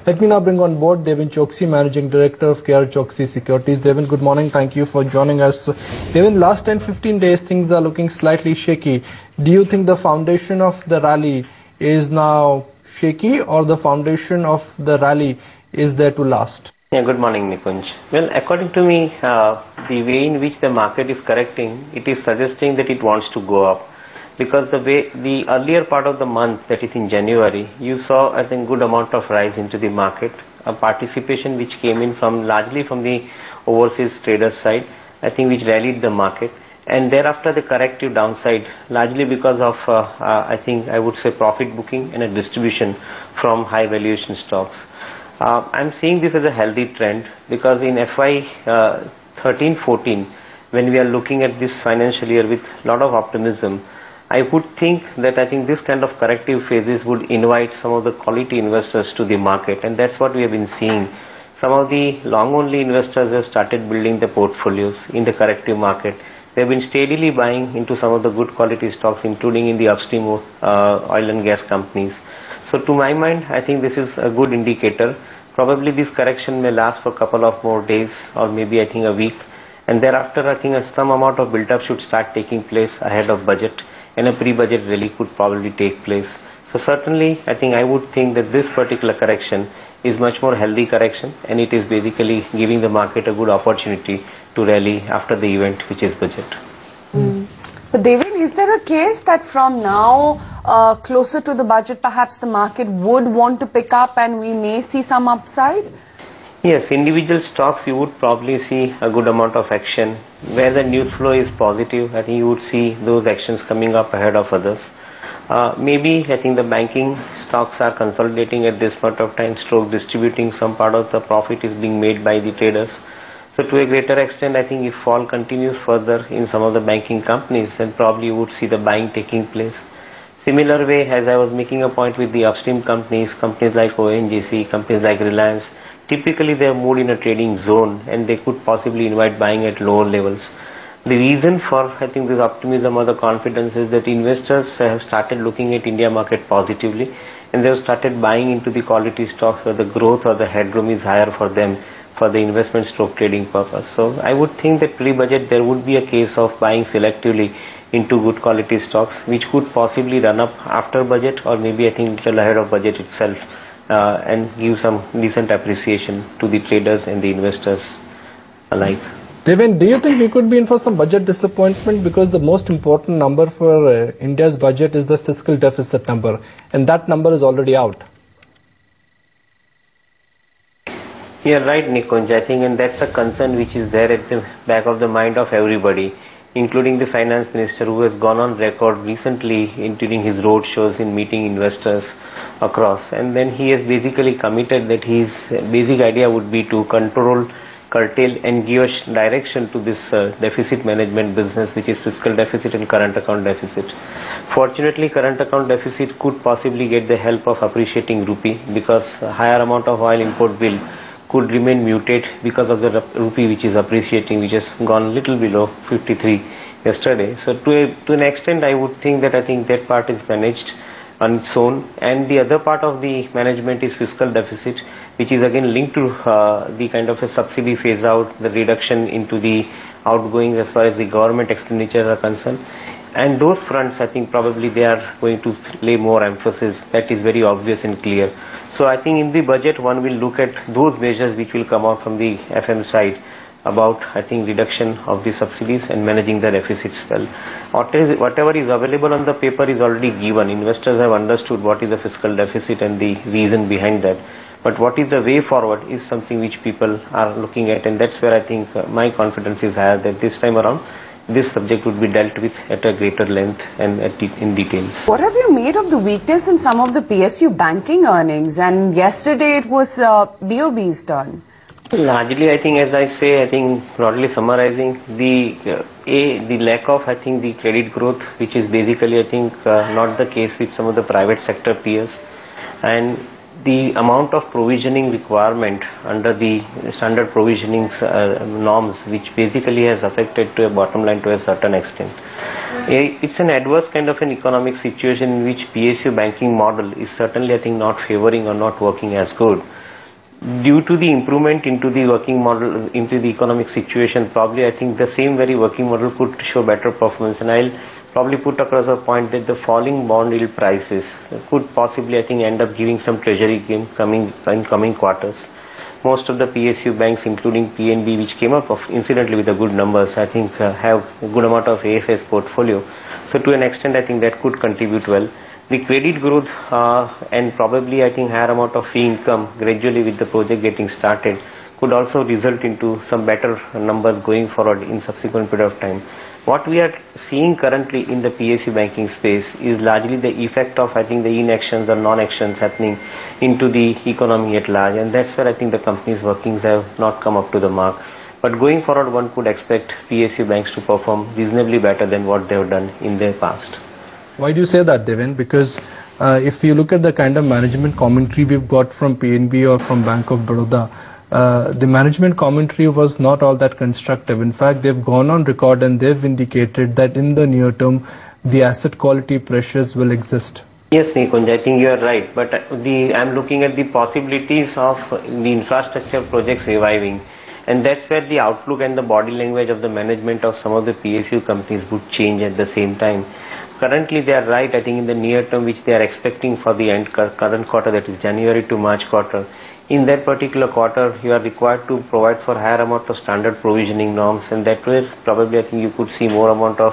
Let me now bring on board Devin Choksey, Managing Director of Choksey Securities. Devin, good morning. Thank you for joining us. Devin, last 10-15 days, things are looking slightly shaky. Do you think the foundation of the rally is now shaky, or the foundation of the rally is there to last? Yeah, good morning, Nikunj. Well, according to me, the way in which the market is correcting, it is suggesting that it wants to go up. Because the earlier part of the month, that is in January, you saw, I think, good amount of rise into the market, a participation which came in from largely from the overseas traders side, I think, which rallied the market. And thereafter the corrective downside, largely because of, I think, I would say profit booking and a distribution from high valuation stocks. I'm seeing this as a healthy trend because in FY 13-14, when we are looking at this financial year with a lot of optimism, I would think that this kind of corrective phases would invite some of the quality investors to the market, and that's what we have been seeing. Some of the long-only investors have started building their portfolios in the corrective market. They've been steadily buying into some of the good quality stocks, including in the upstream oil and gas companies. So to my mind, I think this is a good indicator. Probably this correction may last for a couple of more days or maybe a week. And thereafter, some amount of build-up should start taking place ahead of budget, and a pre-budget rally could probably take place. So certainly, I would think that this particular correction is much more healthy correction, and it is basically giving the market a good opportunity to rally after the event, which is budget. But Devin, is there a case that from now closer to the budget, perhaps the market would want to pick up and we may see some upside? Yes, individual stocks you would probably see a good amount of action. Where the news flow is positive, I think you would see those actions coming up ahead of others. Maybe the banking stocks are consolidating at this point of time, stroke distributing some part of the profit is being made by the traders. So to a greater extent, if fall continues further in some of the banking companies, then probably you would see the buying taking place. Similar way, as I was making a point with the upstream companies like ONGC, companies like Reliance, typically they are moved in a trading zone and they could possibly invite buying at lower levels. The reason for, this optimism or the confidence is that investors have started looking at India market positively, and they have started buying into the quality stocks where the growth or the headroom is higher for them for the investment stroke trading purpose. So I would think that pre-budget there would be a case of buying selectively into good quality stocks, which could possibly run up after budget or maybe little ahead of budget itself, and give some decent appreciation to the traders and the investors alike. Devin, do you think we could be in for some budget disappointment, because the most important number for India's budget is the fiscal deficit number, and that number is already out? Yeah, right, Nikunj. And that's a concern which is there at the back of the mind of everybody, including the finance minister, who has gone on record recently during his road shows in meeting investors across, and then he has basically committed that his basic idea would be to control, curtail and give a direction to this deficit management business, which is fiscal deficit and current account deficit. Fortunately, current account deficit could possibly get the help of appreciating rupee, because a higher amount of oil import bill could remain muted because of the rupee which is appreciating, which has gone a little below 53 yesterday. So to an extent, I would think that that part is managed on its own, and the other part of the management is fiscal deficit, which is again linked to the kind of a subsidy phase out, the reduction into the outgoing as far as the government expenditures are concerned. And those fronts, probably they are going to lay more emphasis. That is very obvious and clear. So in the budget, one will look at those measures which will come out from the FM side about, reduction of the subsidies and managing the deficits well. Whatever is available on the paper is already given. Investors have understood what is the fiscal deficit and the reason behind that. But what is the way forward is something which people are looking at, and that's where my confidence is higher that this time around this subject would be dealt with at a greater length and in details. What have you made of the weakness in some of the PSU banking earnings? And yesterday it was BOB's turn. Largely, as I say, broadly summarizing, the lack of, the credit growth, which is basically, not the case with some of the private sector peers, and the amount of provisioning requirement under the standard provisioning norms, which basically has affected to a bottom line to a certain extent. It's an adverse kind of an economic situation in which PSU banking model is certainly, not favoring or not working as good. due to the improvement into the working model, into the economic situation, probably I think the same very working model could show better performance. And I'll probably put across a point that the falling bond yield prices could possibly, I think, end up giving some treasury gain in coming quarters. Most of the PSU banks, including PNB, which came up incidentally with the good numbers, I think have a good amount of AFS portfolio. So to an extent, I think that could contribute well. The credit growth and probably, I think, higher amount of fee income gradually with the project getting started could also result into some better numbers going forward in subsequent period of time. What we are seeing currently in the PSU banking space is largely the effect of, I think, the inactions or non-actions happening into the economy at large, and that's where I think the company's workings have not come up to the mark. But going forward, one could expect PSU banks to perform reasonably better than what they have done in their past. Why do you say that, Devin? Because if you look at the kind of management commentary we've got from PNB or from Bank of Baroda, the management commentary was not all that constructive. In fact, they've gone on record and they've indicated that in the near term, the asset quality pressures will exist. Yes, Nikunj, I think you are right. But I'm looking at the possibilities of the infrastructure projects reviving. And that's where the outlook and the body language of the management of some of the PSU companies would change at the same time. Currently, they are right, I think, in the near term, which they are expecting for the current quarter, that is January to March quarter. In that particular quarter, you are required to provide for higher amount of standard provisioning norms, and that way, probably, I think you could see more amount of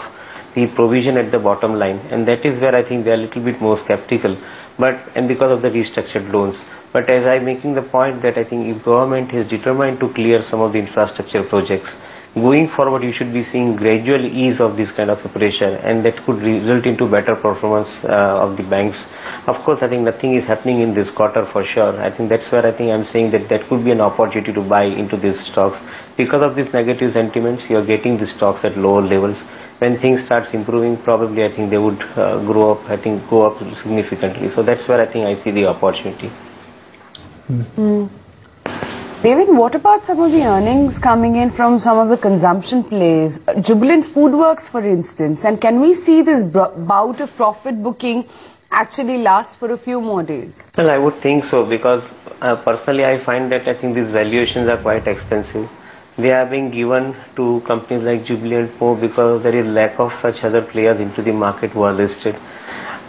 the provision at the bottom line. And that is where I think they are a little bit more skeptical, and because of the restructured loans. But as I'm making the point that I think if government is determined to clear some of the infrastructure projects, going forward you should be seeing gradual ease of this kind of a pressure, and that could result into better performance of the banks. Of course, I think nothing is happening in this quarter for sure. I think that's where I think I'm saying that could be an opportunity to buy into these stocks. Because of these negative sentiments, you are getting the stocks at lower levels. When things starts improving, probably I think they would go up significantly. So that's where I think I see the opportunity. David, what about some of the earnings coming in from some of the consumption plays? Jubilant Foodworks, for instance, and can we see this bout of profit booking actually last for a few more days? Well, I would think so, because personally I find that I think these valuations are quite expensive. They are being given to companies like Jubilant more because there is lack of such other players into the market who are listed.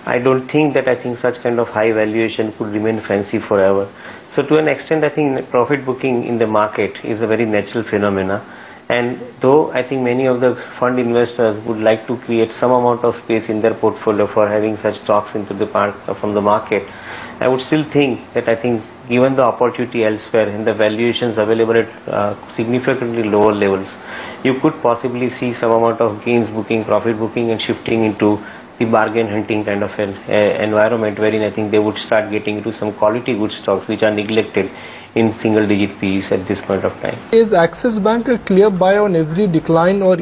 I don't think that I think such kind of high valuation could remain fancy forever. So to an extent, I think profit booking in the market is a very natural phenomena. And though I think many of the fund investors would like to create some amount of space in their portfolio for having such stocks into the from the market, I would still think that I think given the opportunity elsewhere and the valuations available at significantly lower levels, you could possibly see some amount of gains booking, profit booking, and shifting into the bargain hunting kind of an environment wherein I think they would start getting into some quality good stocks which are neglected in single digit P's at this point of time. Is Axis Bank a clear buy on every decline or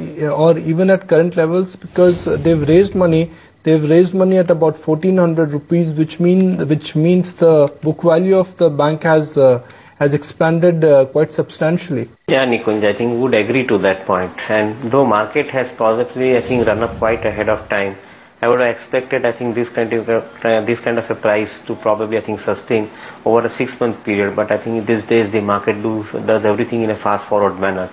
even at current levels, because they've raised money at about 1400 rupees, which means the book value of the bank has expanded quite substantially. Yeah, Nikunj, I think would agree to that point. And though market has positively, I think, run up quite ahead of time, I would have expected, I think, this kind of a price to probably, I think, sustain over a 6-month period. But I think these days the market does everything in a fast-forward manner.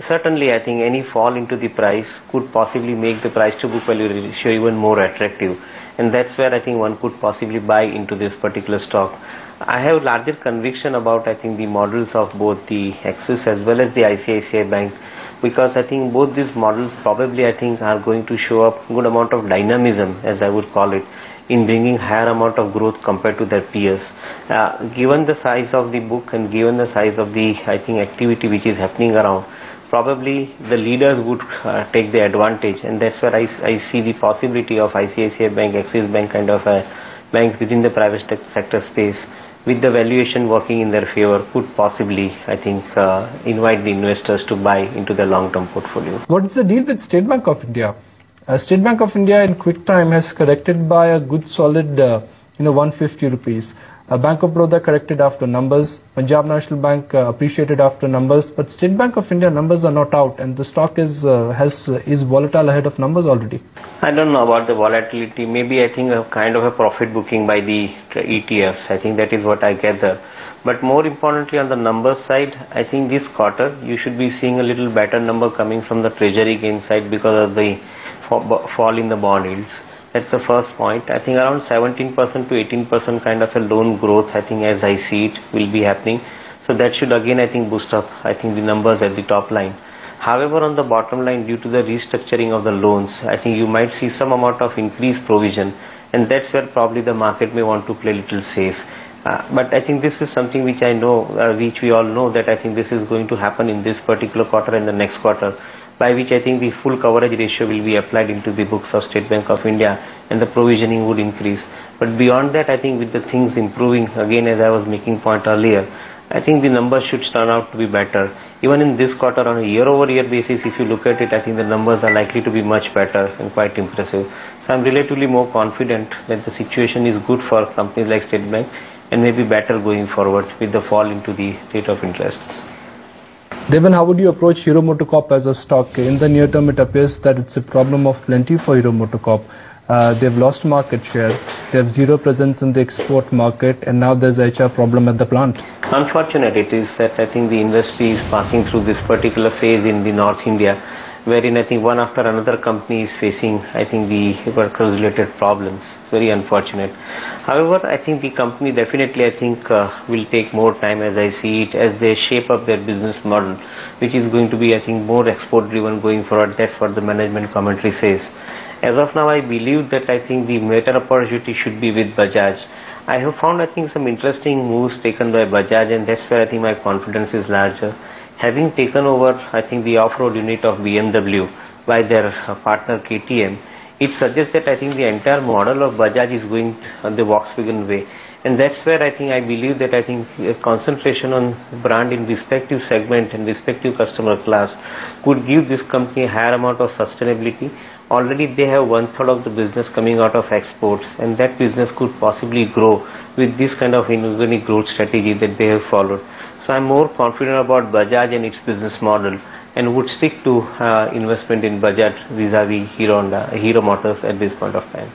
Certainly, I think any fall into the price could possibly make the price-to-book value ratio even more attractive. And that's where I think one could possibly buy into this particular stock. I have larger conviction about, I think, the models of both the Axis as well as the ICICI Bank, because I think both these models probably, I think, are going to show up good amount of dynamism, as I would call it, in bringing higher amount of growth compared to their peers. Given the size of the book and given the size of the, I think, activity which is happening around, probably the leaders would take the advantage, and that's where I see the possibility of ICICI Bank, Axis Bank kind of a bank within the private sector space, with the valuation working in their favor, could possibly, I think, invite the investors to buy into their long-term portfolio. What is the deal with State Bank of India? State Bank of India in quick time has corrected by a good solid 150 rupees. Bank of Baroda corrected after numbers. Punjab National Bank appreciated after numbers, but State Bank of India numbers are not out, and the stock is volatile ahead of numbers already. I don't know about the volatility. Maybe I think a kind of a profit booking by the ETFs. I think that is what I gather. But more importantly, on the numbers side, I think this quarter you should be seeing a little better number coming from the treasury gain side because of the fall in the bond yields. That's the first point. I think around 17% to 18% kind of a loan growth, I think as I see it, will be happening. So that should again, I think, boost up, I think, the numbers at the top line. However, on the bottom line, due to the restructuring of the loans, I think you might see some amount of increased provision, and that's where probably the market may want to play a little safe. But I think this is something which I know, which we all know, that I think this is going to happen in this particular quarter and the next quarter, by which I think the full coverage ratio will be applied into the books of State Bank of India and the provisioning would increase. But beyond that, I think with the things improving, again as I was making point earlier, I think the numbers should turn out to be better. Even in this quarter on a year-over-year basis, if you look at it, I think the numbers are likely to be much better and quite impressive. So I'm relatively more confident that the situation is good for companies like State Bank and maybe better going forward with the fall into the rate of interest. Devan, how would you approach Hero MotoCorp as a stock? In the near term, it appears that it's a problem of plenty for Hero MotoCorp. They've lost market share, they have zero presence in the export market, and now there's a HR problem at the plant. Unfortunate it is that I think the industry is passing through this particular phase in the North India, wherein I think one after another company is facing, I think, the workers related problems. Very unfortunate. However, I think the company definitely, I think, will take more time as I see it, as they shape up their business model, which is going to be, I think, more export driven going forward. That's what the management commentary says. As of now, I believe that I think the better opportunity should be with Bajaj. I have found, I think, some interesting moves taken by Bajaj, and that's where I think my confidence is larger. Having taken over, I think, the off-road unit of BMW by their partner KTM, it suggests that I think the entire model of Bajaj is going on the Volkswagen way. And that's where I think I believe that I think a concentration on brand in respective segment and respective customer class could give this company a higher amount of sustainability. Already they have 1/3 of the business coming out of exports, and that business could possibly grow with this kind of inorganic growth strategy that they have followed. So I'm more confident about Bajaj and its business model, and would stick to investment in Bajaj vis-a-vis Hero Motors at this point of time.